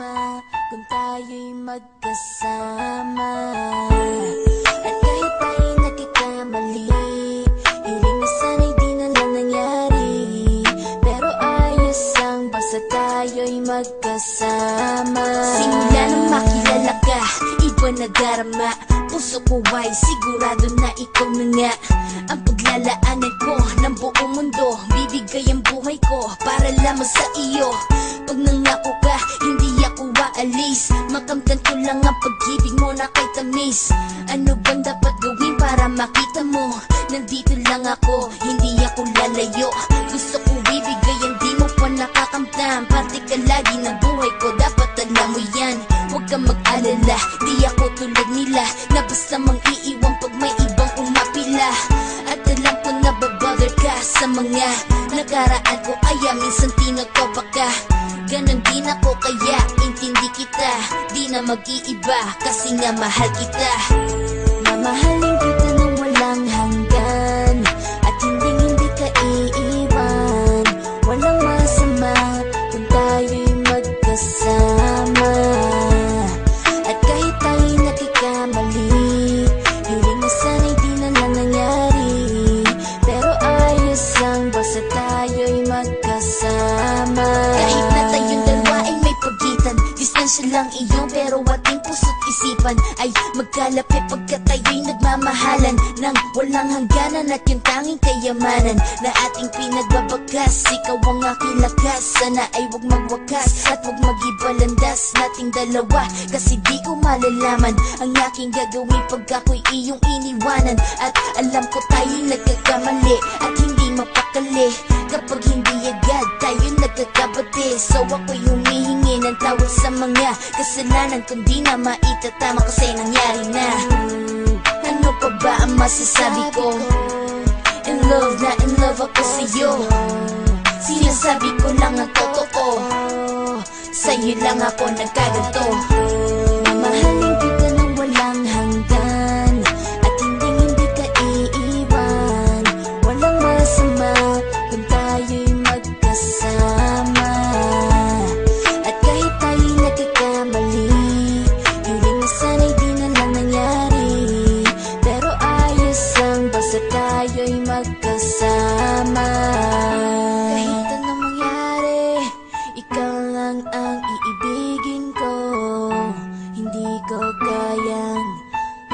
masama kung tayo'y magkasama. At kahit tayo'y nagkakamali, hiling na sana'y di na lang nangyari. Pero ayos ang basta tayo'y magkasama. Simula nang makilala ka, iba na darama. Puso ko ay sigurado na ikaw na nga ang paglalaanan ko ng buong mundo. Bibigay ang buhay ko para lamang sa iyo. Pag nangako ka, hindi ako waalis. Makamtan ko lang ang pag-ibig mo na kay tamis. Ano bang dapat gawin para makita mo? Nandito lang ako, hindi ako lalayo. Gusto ko bibigay ang di mo pa nakakamtam. Parte ka lagi ng buhay ko, dapat alam mo yan. Huwag kang mag-alala, di ako tulad nila na basta mang iiwan pag may ibang umapila. At alam ko na babother ka sa mga nakaraan ko, kaya minsan tinatawa ka. Ganon din ako kaya intindi kita, di na mag-iiba kasi nga mahal kita. Mamahalin kita nang walang hanggan at hindi ka iiwan. Walang masama kung tayo'y magkasama. At kahit tayo'y nakikamali, hiling na sana'y di na lang nangyari. Pero ayos lang basta tayo'y magkasama. Kahit na tayong dalawa ay may pagitan, distansya lang iyon pero ating puso't isipan ay magkalapit pagkat tayo'y nagmamahalan ng walang hangganan. At yung tanging kayamanan na ating pinagbabagas, ikaw ang aking lakas. Sana ay huwag magwakas at huwag mag-ibalandas nating dalawa, kasi di ko malalaman ang aking gagawin pag ako'y iyong iniwanan. At alam ko tayo'y nagkakamali at hindi mapakali kapag hindi agad tayo'y nagkakabati. So ako'y humihingi ng tawad sa mga kasalanan kung di na maitatama kasi nangyari na. Ano pa ba ang masasabi ko? In love na in love ako sa'yo. Sinasabi ko lang ang totoo, sa'yo lang ako nagkaganto. Mamahalin kita nang walang hanggan at hindi ka iiwan. Walang masama kung tayo'y magkasama. At kahit tayo'y nagkakamali, hiling na sana'y di na lang nangyari. Pero ayos lang basta tayo'y magkasama. Kahit anong mangyari, ikaw lang ang iibigin ko. Hindi ko kayang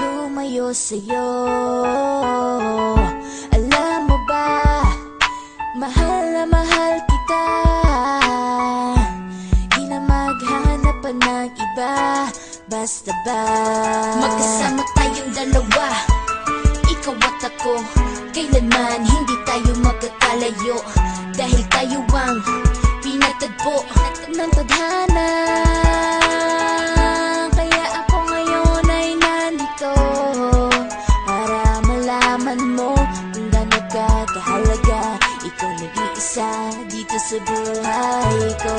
lumayo sa'yo. Alam mo ba, mahal na mahal kita. Di na maghanap pa ng iba, basta ba magkasama tayong dalawa, ikaw at ako. Kailanman hindi tayo magkakalayo, dahil tayo ang pinatagpo ng tadhana. Kaya ako ngayon ay nandito para malaman mo kung gaano ka kahalaga. Ikaw nag-iisa dito sa buhay ko.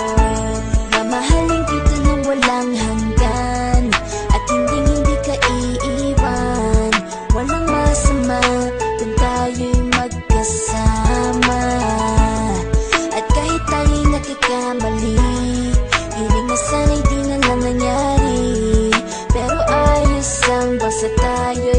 Mamahalin kita nang walang hanggan at hindi ka iiwan. Walang masama kung tayo'y magkasama. At kahit tayo'y nagkakamali, hiling na sana'y di na lang nangyari. Pero ayos lang basta tayo'y